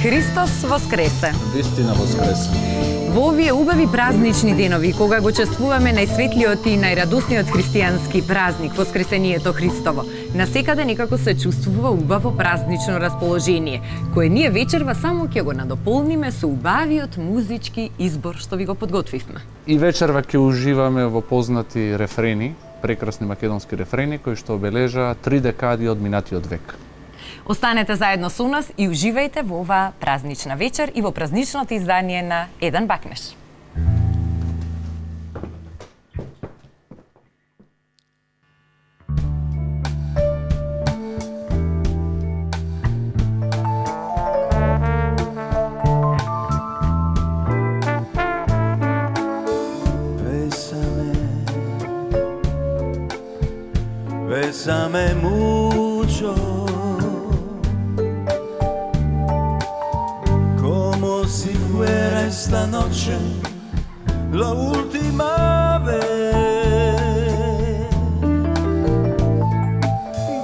Христос воскресе! Вистина воскресе! Во овие убави празнични денови, кога го чествуваме најсветлиот и најрадосниот христијански празник, Воскресението Христово, насекаде некако се чувствува убаво празнично расположение, кое ние вечерва само ќе го надополниме со убавиот музички избор што ви го подготвивме. И вечерва ќе уживаме во познати рефрени, прекрасни македонски рефрени, кои што обележаа 3 декади од минатиот век. Останете заедно со нас и уживајте во оваа празнична вечер и во празничното издание на Еден бакнеш. Bésame mucho, como si fuera esta noche la última vez.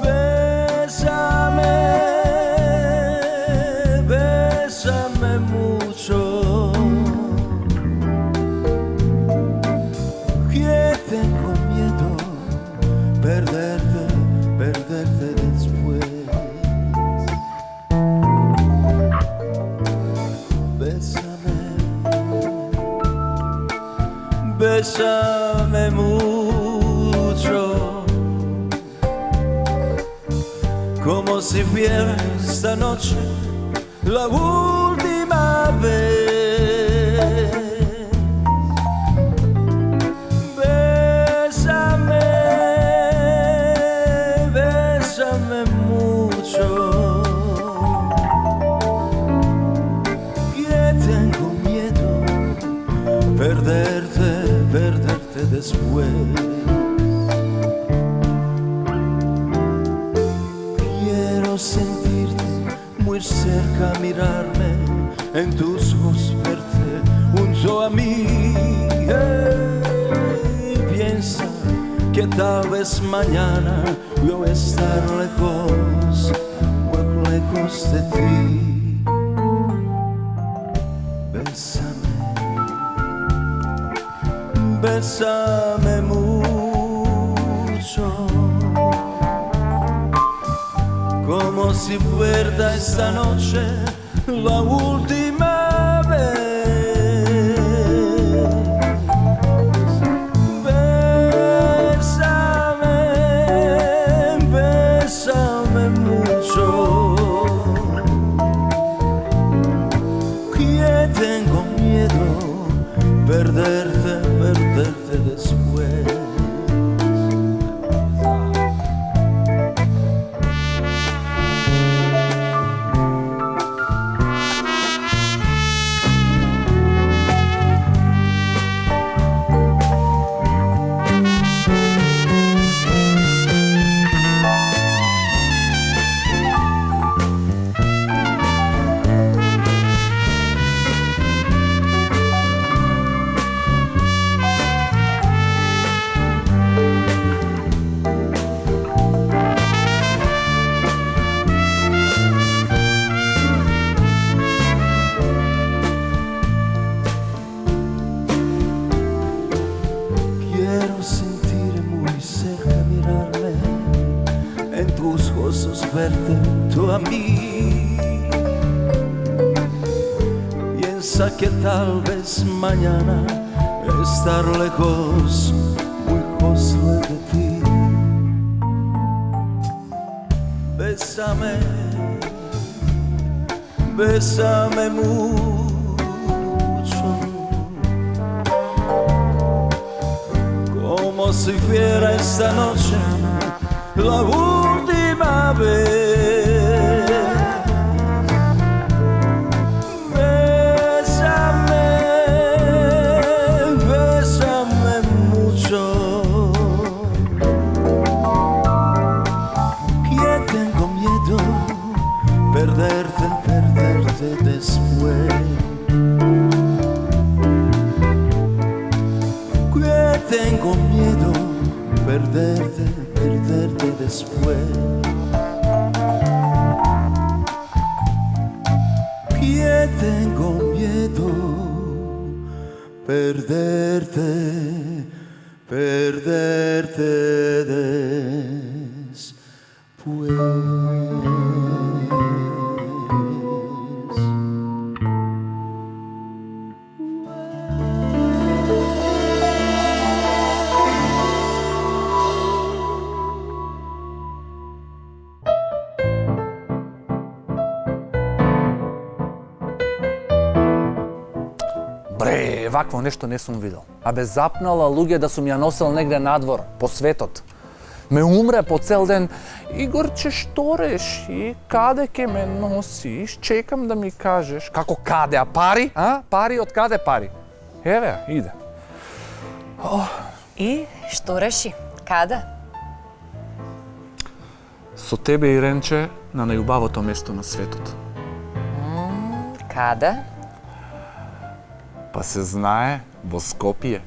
Bésame, bésame mucho, que tengo miedo perderte después. Bésame mucho, como si fuera esta noche la última vez. Bésame, bésame mucho, que tengo miedo perderte después. Quiero sentirte muy cerca, mirarme en tus ojos, verte junto a mí. Piensa que tal vez mañana yo estar lejos, muy lejos de ti. Bésame mucho, como si fuera esta noche la última vez. Bésame, bésame mucho, que tengo miedo perderte después. Verte tú a mí. Piensa que tal vez mañana estar lejos, muy lejos de ti. Bésame, bésame mucho, como si fuera esta noche la última vez. Bésame, bésame mucho, que tengo miedo perderte después. Que tengo miedo perderte después. Que perderte, perderte después. Бре, вакво нешто не сум видел. Абе запнала луѓе да сум ја носел негде надвор, по светот. Ме умре по цел ден. Игорче, што реши? Каде ке ме носиш? Чекам да ми кажеш. Како каде? А пари? Пари? Од каде пари? Еве, иде. И што реши? Каде? Со тебе, Иренче, на најубавото место на светот. Каде? Па се знае, во Скопје.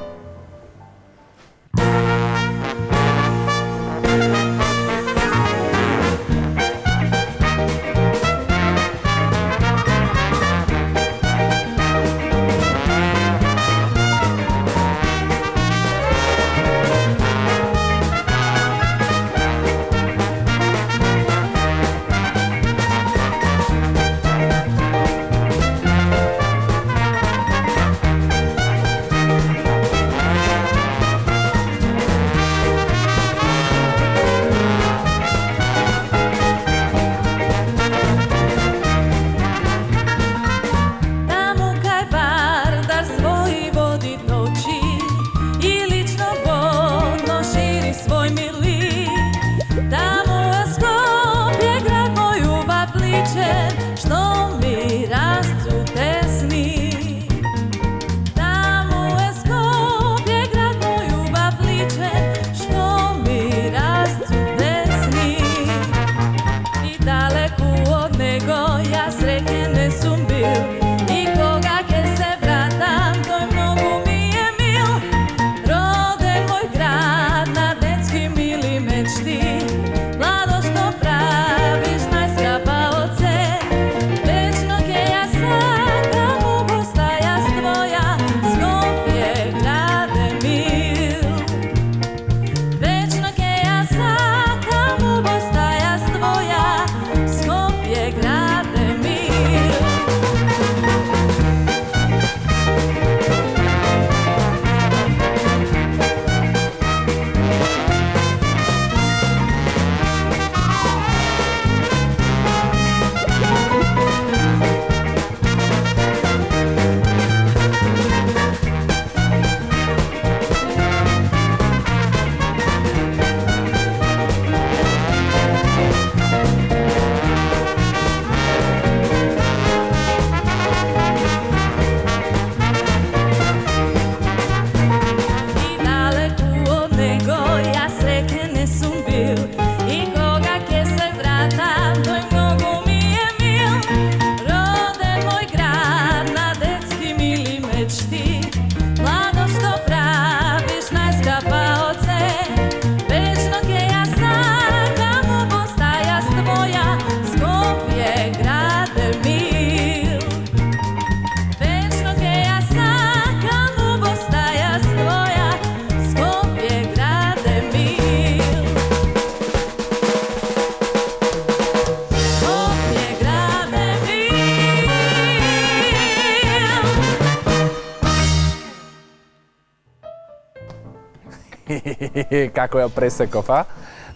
Како ја пресеков,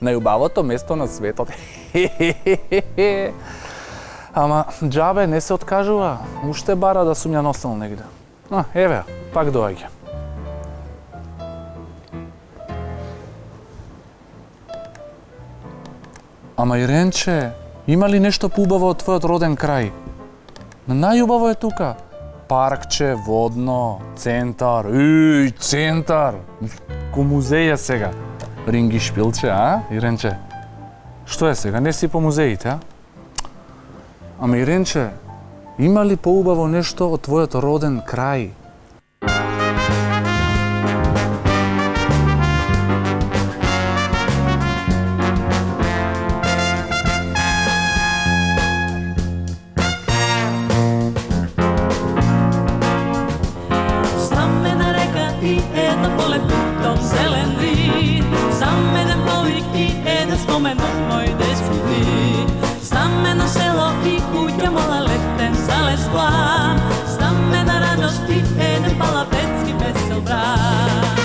најубавото место на светот. Ама џабе не се откажува, уште бара да сум ја носел негде. Еве, пак доаѓа. Ама Иренче, има ли нешто поубаво од твојот роден крај? Најубаво е тука. Паркче, водно, центар, центар. Ко музеј е сега. Ринги шпилче, Иренче? Што е сега, не си по музеите, Ама Иренче, има ли поубаво нешто од твојот роден крај? Stammen еден спомен од мој детски дни. Стамено село и куќа малолетен залез план, стамена радост и еден палапецки весел брат.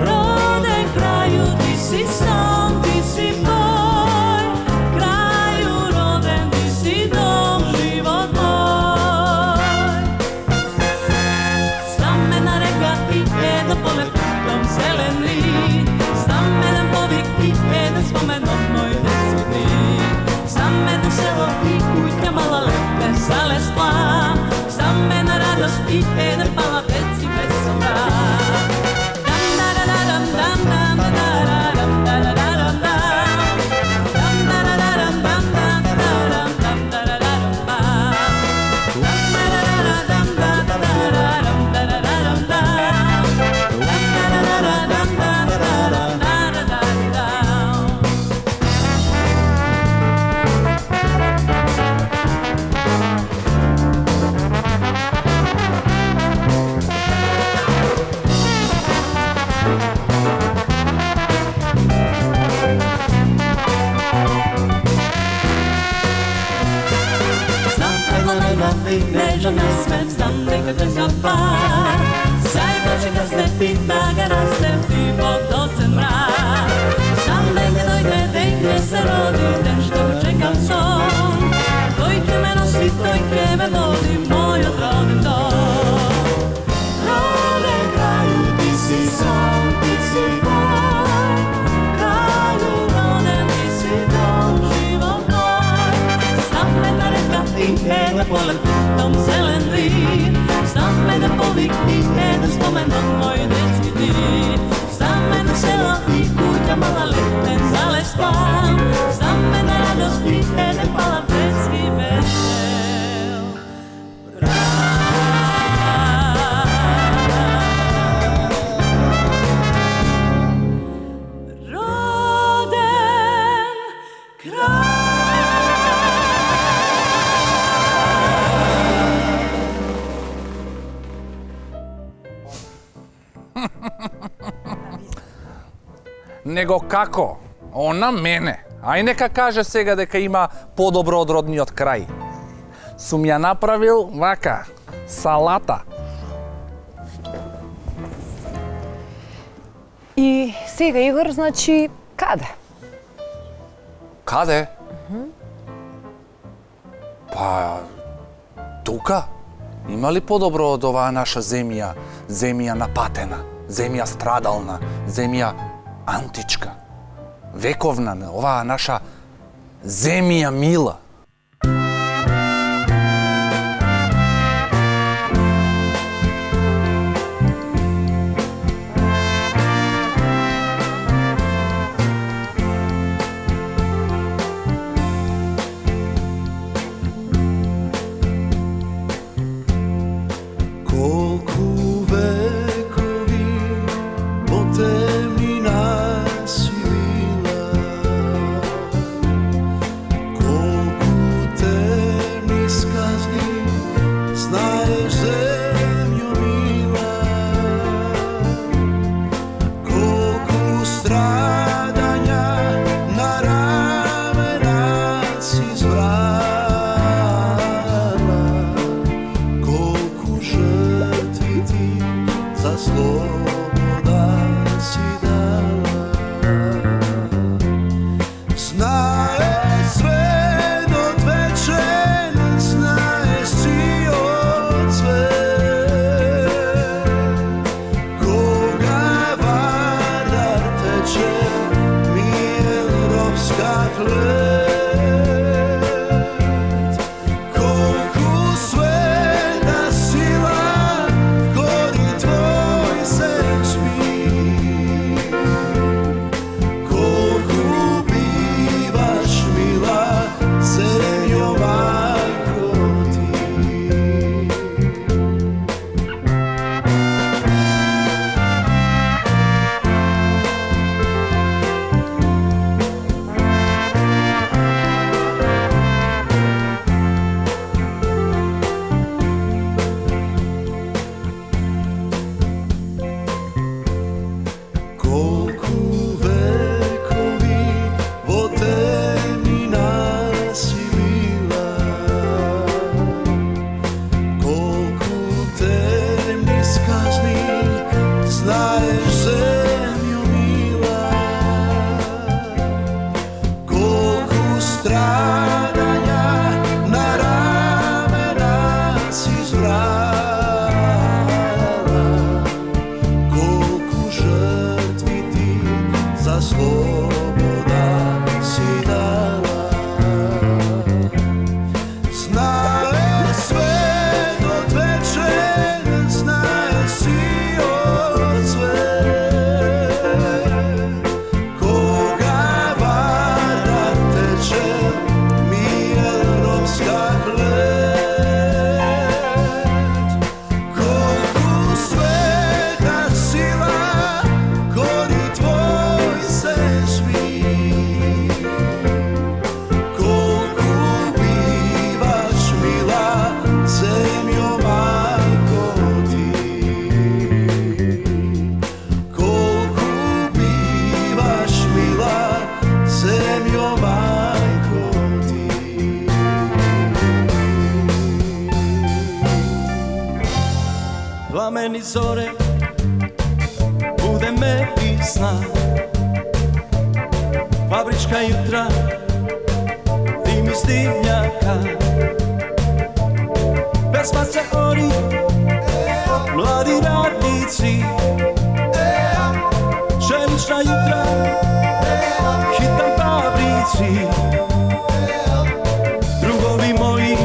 Роден крају, ти си сон, ти си мој, крају роден, ти си дом, живот мој. Стамена река и еден поле путом зелен ли, стаменен повик и еден спомен од мој детски дни. Стамено село и куќа малолетен залез план, стамена радост и еден палапецки весел брат. Nežno nasmeh, znam neka drža par. Zajboče da snepim, da ga rastepim od ocen mrak. Znam neka dojde, dejde se rodi, ten što čekam son. Dojke me nosi, dojke me vodi, moj odrodin dom. Rode kraju, ti si son, ti si moj. Kraju roden, ti si dom, život moj. Stambena reka i jedne polet tom zelen vid, stambene povik i jedan spomen od moj detski dni. Stambeno selo i kuća maloleten zalez plan, stambena radost i jedan palavetski vesel roden kraj. Него како? Она мене. Ај нека каже сега дека има подобро од родниот крај. Сум ја направил вака, салата. И сега, Игор, значи, каде? Каде? Па, тука. Има ли подобро од оваа наша земја? Земја напатена, земја страдална, земја античка, вековна, оваа наша земја мила. Колку векови по темнина си била, колку темни сказни знаеш, земјо мила, колку страдања на рамена си збрала, колку жртви ти за слобода си дала. Знаеш светот вечен, знаеш циот свет, кога вардар тече та слобода си дала. Знае светот вечен, знае си од свет. Кога вода тече, мировска плет. Колку света сила, кори твој се сви. Колку биваш мила, земјо мајко ти. Колку биваш мила, земјо мајко ти. Пламени зоре, будеме писна. Фабричка јутра, дим из dimњака. Песма се ори, млади радници. Пшенична јутра, хитам фабрици. Другови мои,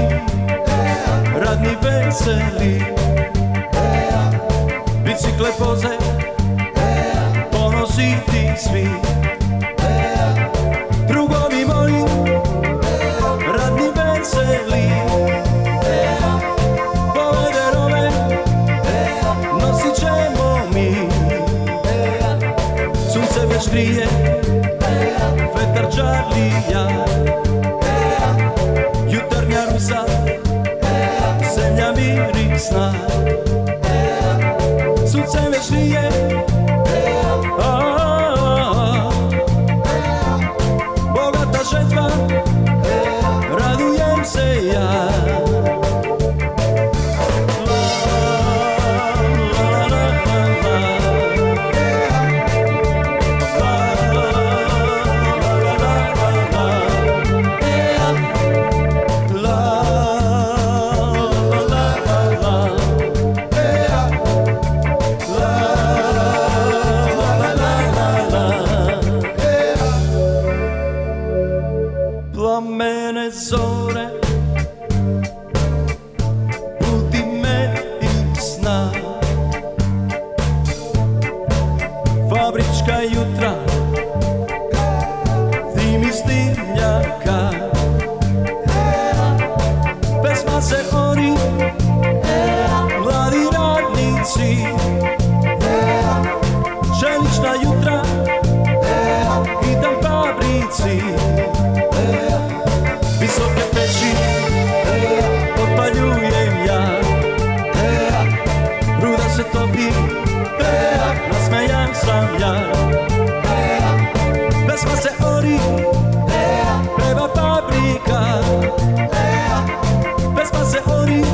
радни весели. Bicikle voze, ponositi svi. Drugovi moji, radni veseli. Povederove, nosit ćemo mi. Sunce već grije, vetar čarlija. Jutarnja rusa, zemlja mirisna. Sunce već grije, bogata žetva, radujem se ja. Plamene zore, budi me i sna. Fabrička jutra, dim iz dimnjaka. Pesma se ori, mladi radnici. Pšenična jutra, hitam fabrici. Visoke peći, potpaljujem ja. Ruda se topi, nasmejan sam ja. Pesma se ori, peva fabrika. Pesma se ori,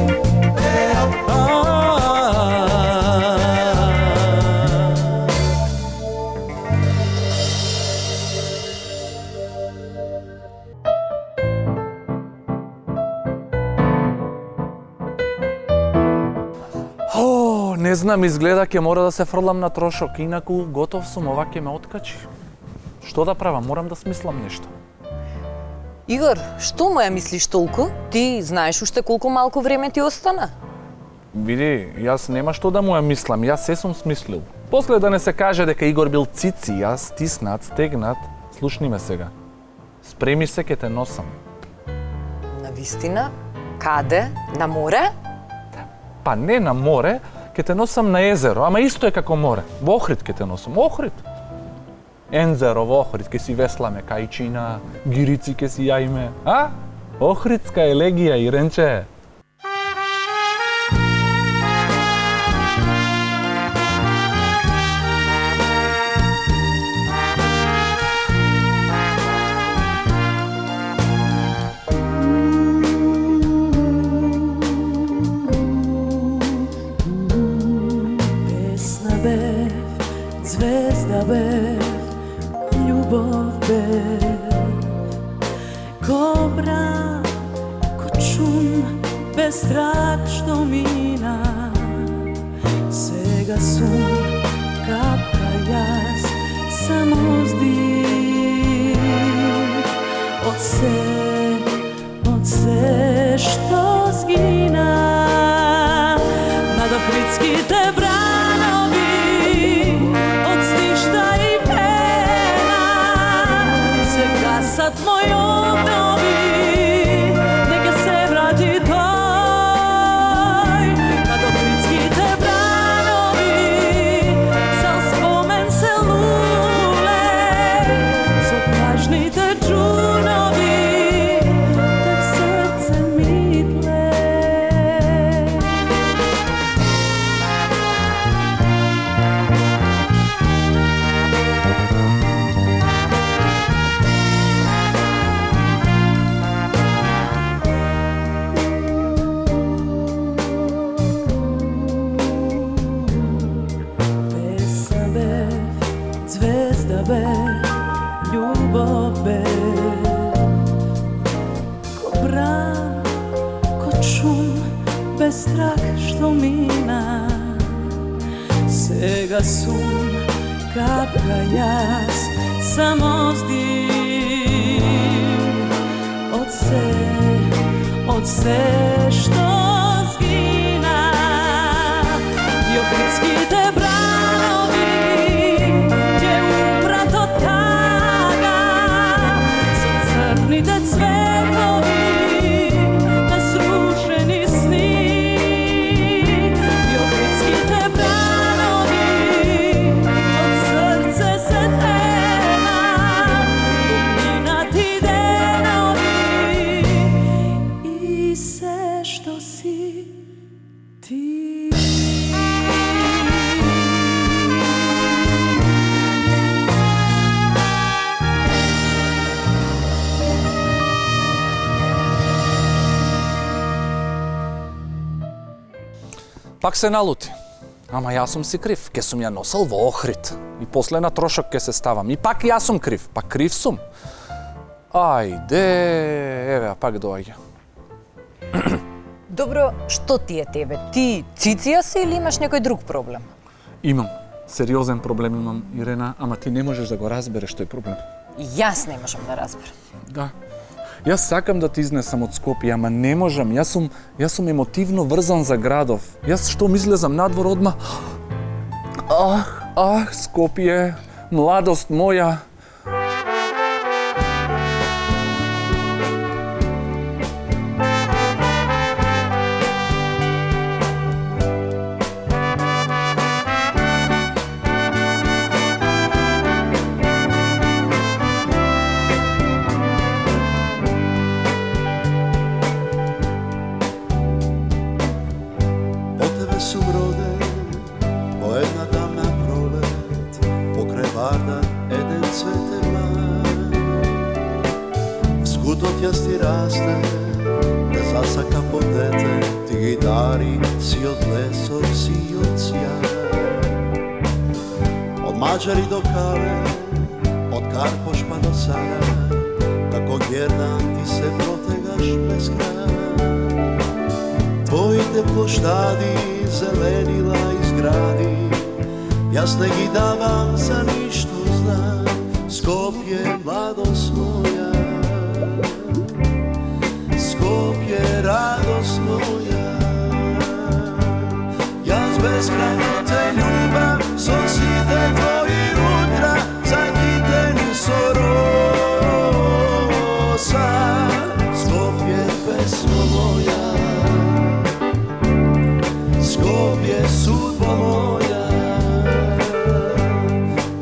Не знам, изгледа ќе мора да се фрлам на трошок, инаку готов сум, ова ќе ме откачи. Што да правам, морам да смислам нешто. Игор, што му ја мислиш толку? Ти знаеш уште колку малку време ти остана? Види, јас нема што да му ја мислам, јас се сум смислил. После да не се каже дека Игор бил цици, јас стиснат, стегнат, слушни ме сега. Спреми се, ке те носам. Навистина? Каде? На море? Па не на море, ке те носам на езеро, ама исто е како море. Во Охрид ке те носам, Охрид. Ензеро во Охрид, ке си весламе кајчина, гирици ке си јајме, а? Охридска елегија, Иренче. Zvezda bev, ljubov bev. Ko mrak, ko čum, bez trak što mina. Сега сум капка јас, само здив од се што згина над Охридските бранови од стишта и пена се гасат мој обнови нека се врати тој над Охридските бранови за спомен се луле со тажните джунови те в срце ми тле. Песна бе, звезда бе, љубов бе, ко бран, ко шум, без страх што мина. Сега сум капка јас, само здив од се што згина. И Охридските бранови ќе умрат од тага со црните цветови на срушени сни. И Охридските бранови од срце се тенат поминати денови и се што си ти. Пак се налути. Ама јас сум си крив, ке сум ја носел во Охрид. И после на трошок ке се ставам. И пак јас сум крив, пак крив сум. Ајде, еве, пак доаѓа. Добро, што ти е тебе? Ти циција си или имаш некој друг проблем? Имам, сериозен проблем имам, Ирена, ама ти не можеш да го разбереш тој проблем. Јас не можам да разберам. Да. Јас сакам да ти изнесам од Скопје, ама не можам. Јас сум емотивно врзан за градов. Јас што излезам надвор одма. Скопје, младост моја. Од тебе сум роден по една тамна пролет, покрај Варна еден цветен мак. Вскутот јас ти расте, да засакав од дете, ти ги дари си од лесот, си од сјај. Од Маđари до Каве, од Карпош па до Сарај, како гердан ти се протегаш без крај. Твоите площади, зеленила и згради, јас не ги давам за ништо знак. Скопје, младост моја, Скопје, радост моја. Јас безкрајно те љубам, со сите твои утра, закитени со роса. Скопје, песмо моја, Скопје, судба моја.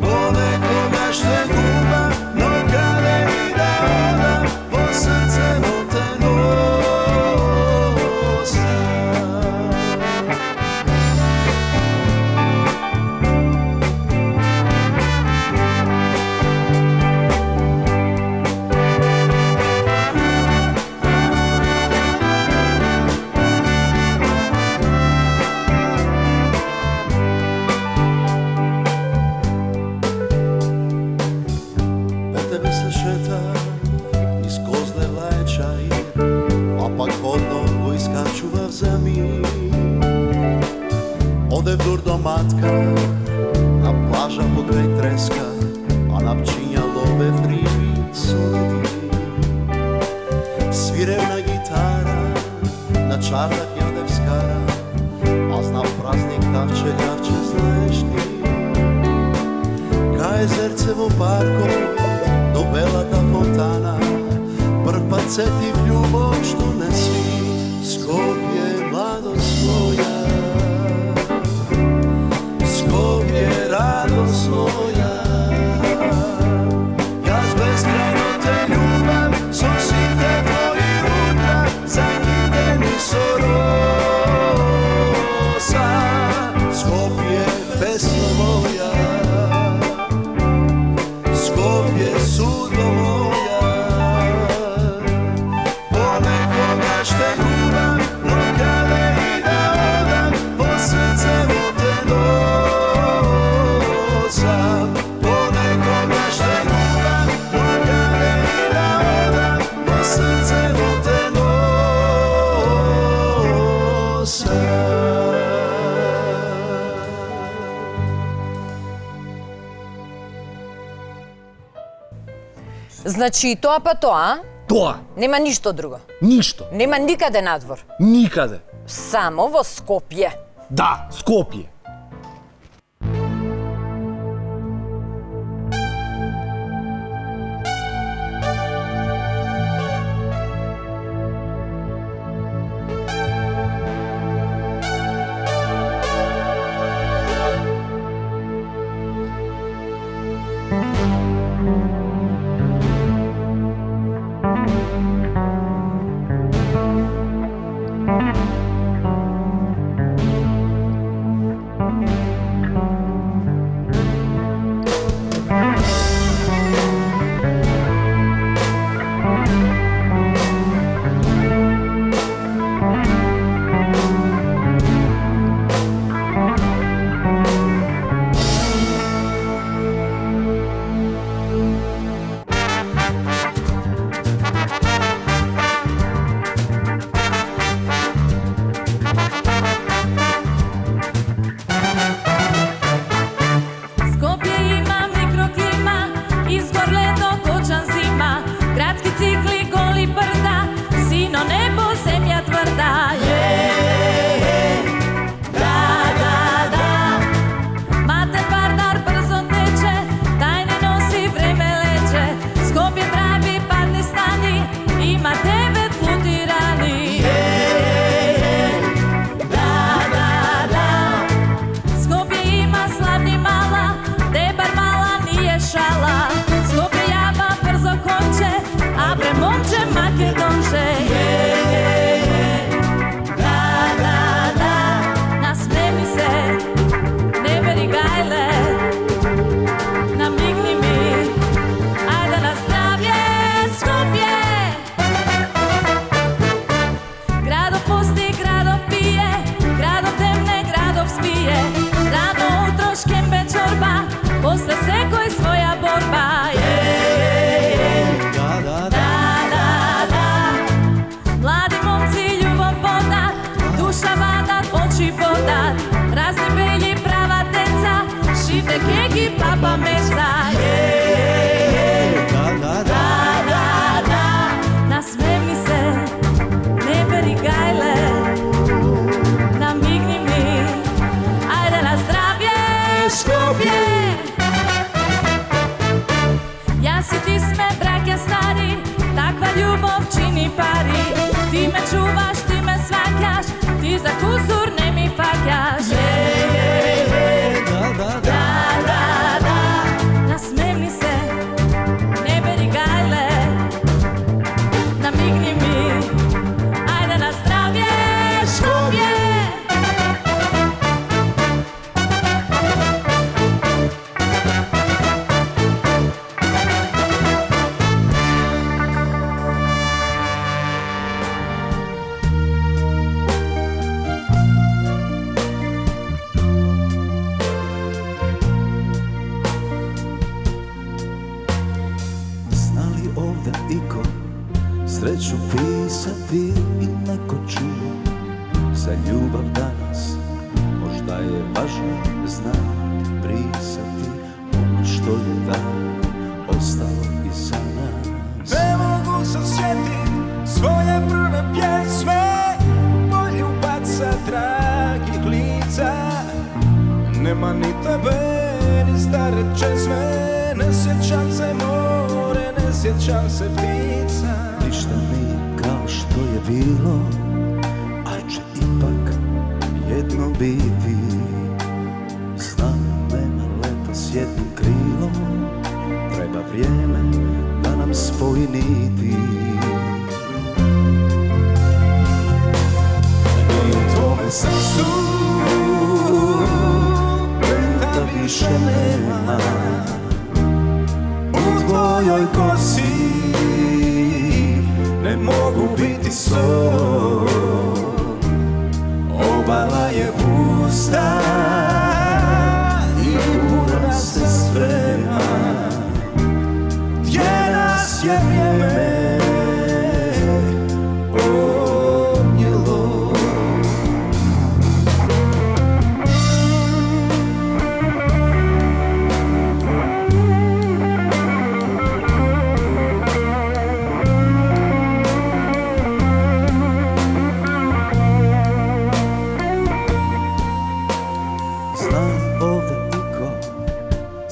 Понекогаш те губам, но каде ми да одам, во срцето те носам. Одев дур до матка, на плажа покрај треска, napčinja love frivi soleti. Svirevna gitara na čardak jaде vskara, a zna praznik davče, znaš ti. Kaj zerce vo parko, do belata fontana, prv pad setiv ljubov što ne svi, Skopje mladost moja, Skopje radost moja. Jaz beskrajno te ljubam, so si te tvoji jutra, zakiteni so rosa. Skopje pesma moja, Skopje sudbo moja. Ponekoga šte ljubam, no kada i da odam, po srce vo te nosam. Ponekoga šte ljubam, no kada i da odam, po srce vo te nosam. Значи, тоа па тоа, Тоа, нема ништо друго. ништо, Нема никаде надвор. никаде. Само во Скопје. Да, Скопје. sreću pisati i neko čuje za ljubav danas. Možda je važno znati, brisati ono što je dan. stare česme, ne sjećam se more, ne sjećam se ptica. Ništa nije kao što je bilo, ali će ipak jedno biti. Znam, nema leta s jednim krilom, treba vrijeme da nam spoji niti. I u tvome srcu leta više nema, u tvojoj kosi ne mogu biti so. Obala je pusta i ura se sprema, gdje nas je vrijeme odnijelo.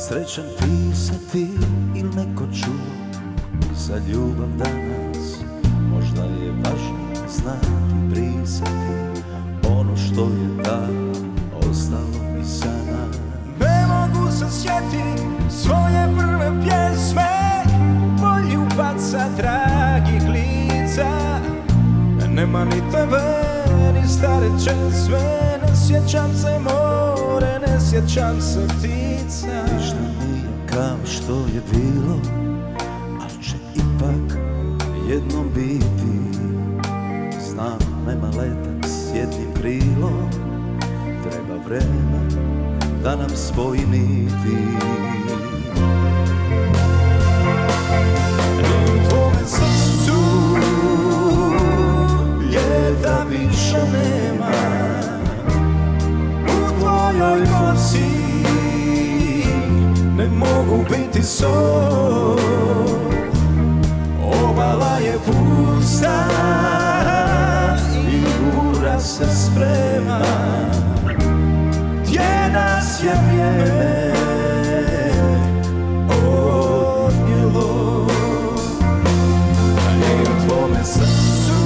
Srećan pisati ili neko čuo za ljubav danas. Možda je važno znati brisati ono što je da ostalo i za nas. Ne mogu se sjetit svoje prve pjesme, poljubaca dragih lica. Nema ni tebe, ni stare česme, ne sjećam se more, ne sjećam se ptica. Ništa nije kao što je bilo, ali će ipak jednom biti. Znam, nema letak s jednim krilom, treba vreme da nam spoji niti. U tvome srcu ljeta više nema, u tvojoj kosi ne mogu biti so. Obala je pusta i ura se sprema, gdje nas je vrijeme odnijelo. I u tvome srcu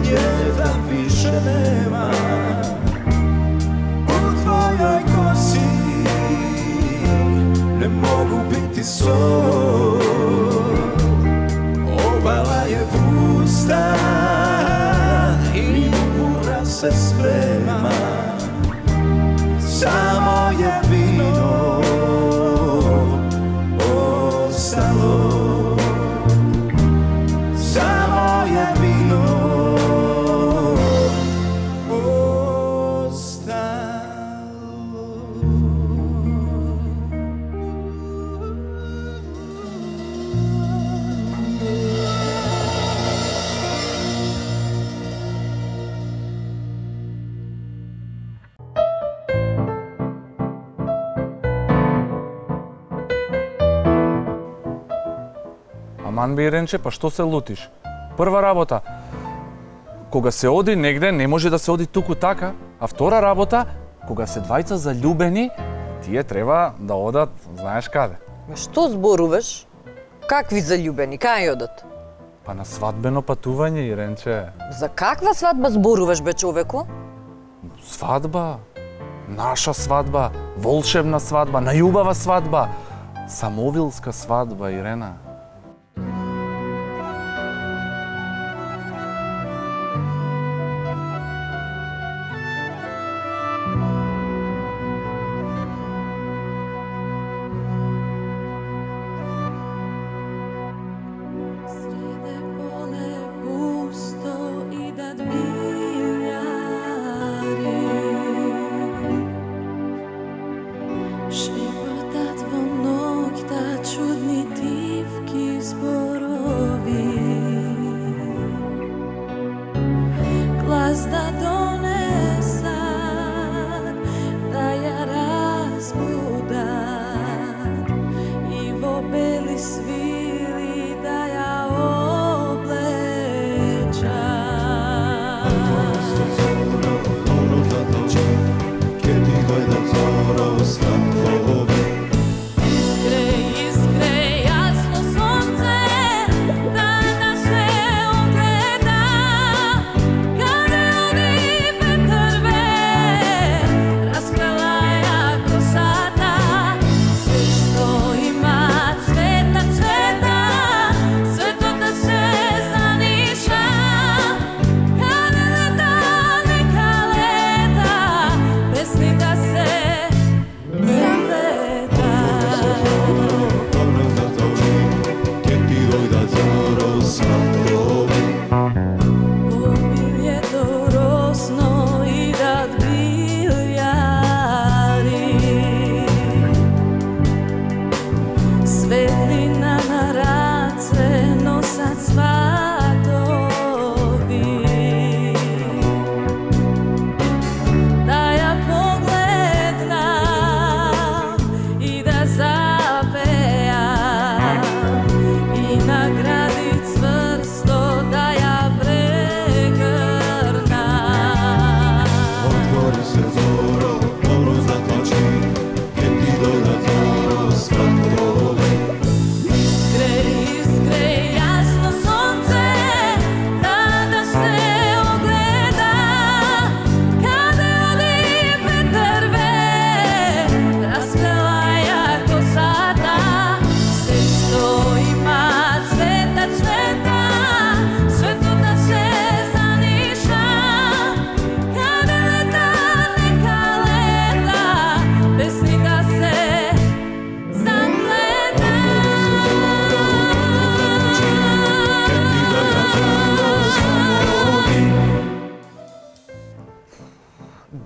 ljeta više nema, u tvojoj kosi ne mogu biti so. Obala je pusta i ura se sprema, samo je vino ostalo. Samo je vino Аман бе, Иренче, па што се лутиш? Прва работа, кога се оди негде, не може да се оди туку така, а втора работа, кога се двајца заљубени, тие треба да одат, знаеш каде? Што зборуваш? Какви заљубени? Кај одат? Па на свадбено патување, Иренче. За каква свадба зборуваш, бе, човеко? Свадба, наша свадба, волшебна свадба, најубава свадба, самовилска свадба, Ирена. Che ti vuoi da zoro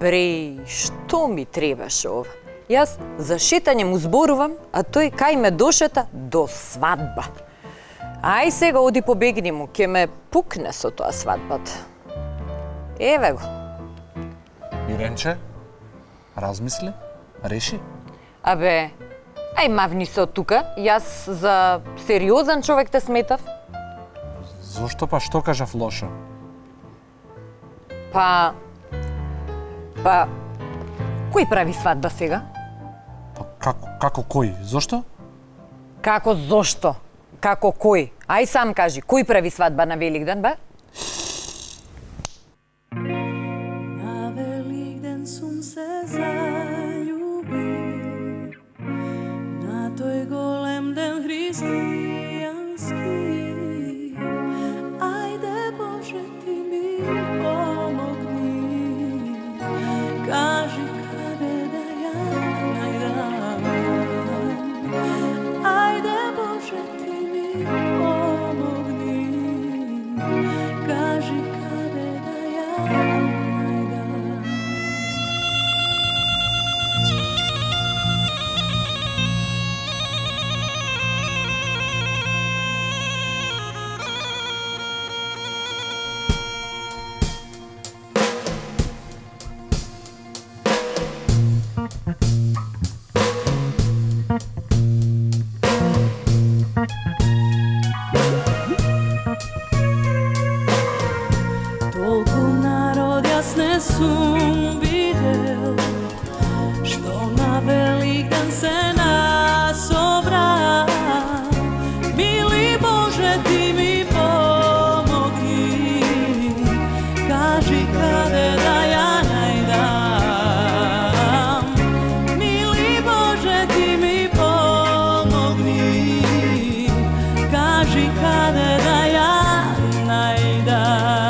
Бре, што ми требаше ова? Јас за шетање му зборувам, а тој кај ме дошета до свадба. Ај сега оди побегни му, ќе ме пукне со тоа свадбата. Еве го. Иренче, размисли, реши. Абе, ај мавни се од тука, јас за сериозен човек те сметав. Зошто па што кажав лошо? Па, кој прави свадба сега? Па како кој? Зошто? Како зошто? Како кој? Ај сам кажи, кој прави свадба на Великден, бе? Na Velikden sum se zaljubil, na toj golem den hristijanski. Ajde Bože ti mi pomogni, kaži kade da ja najdam. Ajde Bože ti mi pomogni, kaži kade da ja najdam. Толку народ јас не сум видел, што на Великден се насобра. Мили Боже, ти ми помогни, кажи каде да ја најдам. Мили Боже, ти ми помогни, кажи каде да ја најдам.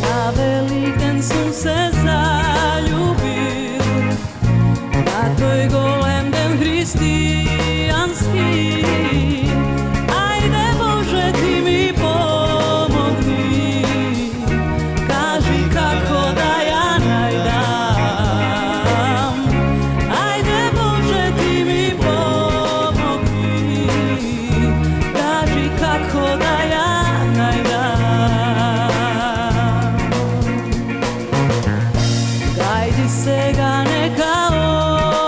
Na Velikden sum se zaljubil, na toj golem den hristijanski. Ajde Bože ti mi pomogni, kaži kako da ja najdam. Ajde Bože ti mi pomogni, kaži kako da ja najdam. Dajdi сега нека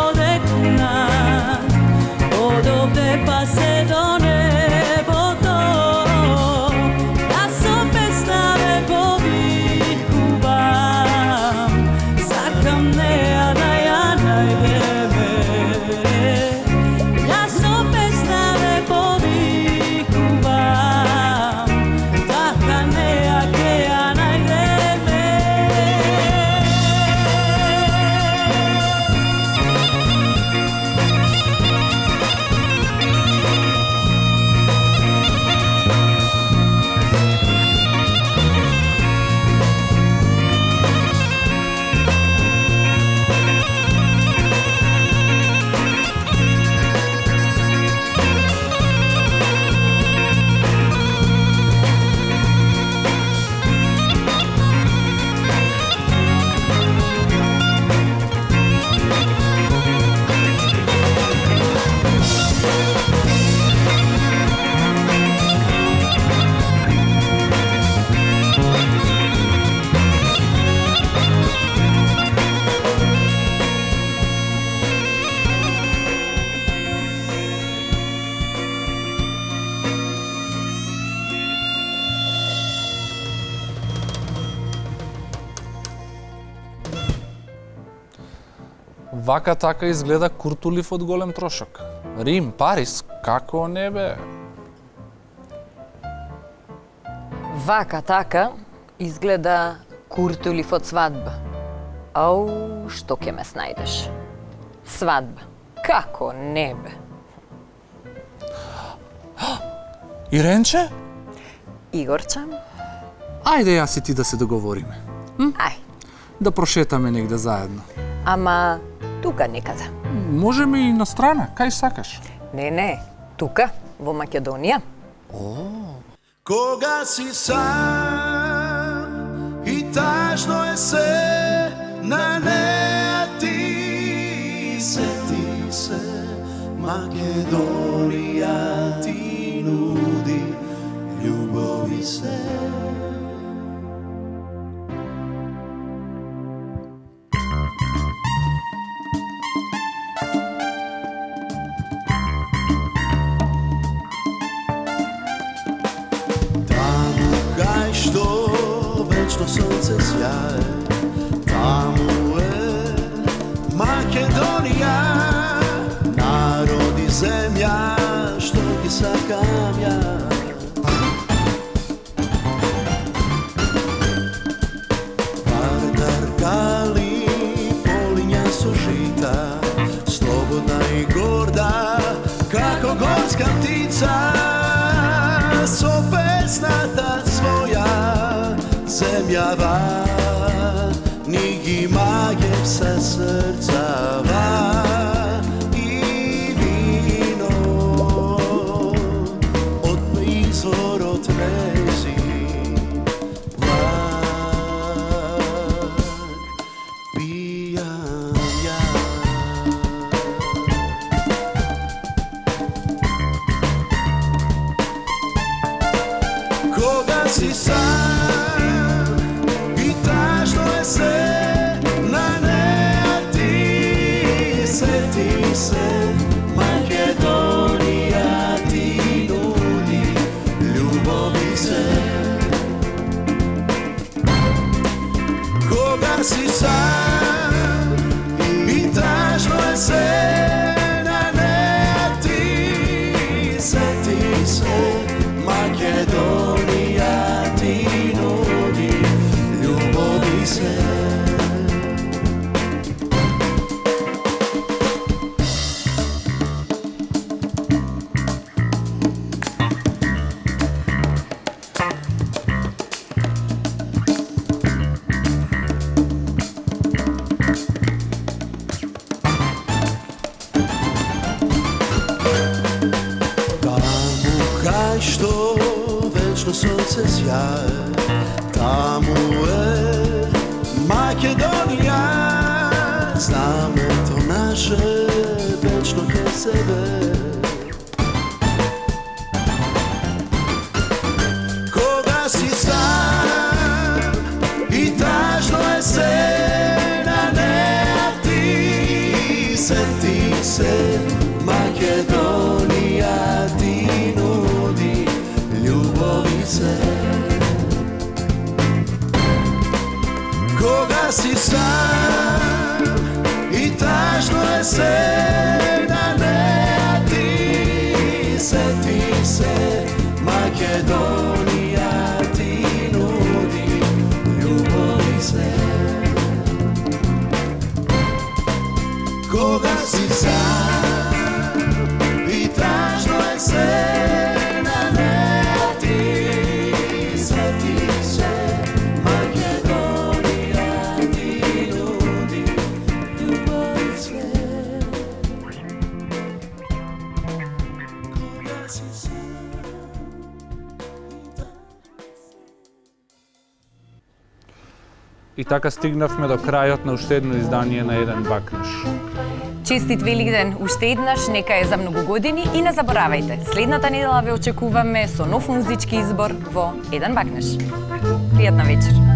оде knad, od ovde pa se do neboto. Ja sam pesnave povikuvam, sakam neja da ja najdeme. Ja sam pesnave povikuvam, taka neja ke ja najdeme. Вака така изгледа Куртулив од голем трошок. Рим, Париз, како не бе? Вака така изгледа Куртулив од свадба. Ау, што ќе ме снајдеш? Свадба. Како не бе? Иренче? Игорче? Ајде јас и ти да се договориме. Ај, Да прошетаме негде заедно. ама тука некаде. Можеме и на страна, кај сакаш. Не, тука, во Македонија. Кога си сам и тажно е се на неа ти сети се Македонија ти нуди љубови се. Кај што вечно сонце сјае, таму е Македонија, народ и земја што ги сакам ја. Вардар кали полиња со жита, слободна и горда, како горска птица, со песната своја земјава, ни ги маѓев се срцава и вино од призорот лези влак пијам ја. Кога си сам и тажно е се на неа ти сети се Македонија ти нуди љубови се. Кога си сам и тажно е се на неа ти сети се Македонија ти нуди љубови се. Таму кај што вечно сонце сјае, таму е Македонија, знамето наше вечно кај себе. Кога си сам и тажно е се на неа ти сети се Македонија ти нуди љубови се. Кога си сам и тажно е се на неа ти сети се Македонија ти нуди љубови се. Кога си сам и тажно е се на неа ти сети се Македонија ти нуди љубови се. Кога си сам и тажно е се. И така стигнавме до крајот на уште едно издание на Еден бакнеш. Честит Великден уште еднаш, нека е за многу години и не заборавајте, следната недела ве очекуваме со нов музички избор во Еден бакнеш. Пријатна вечер.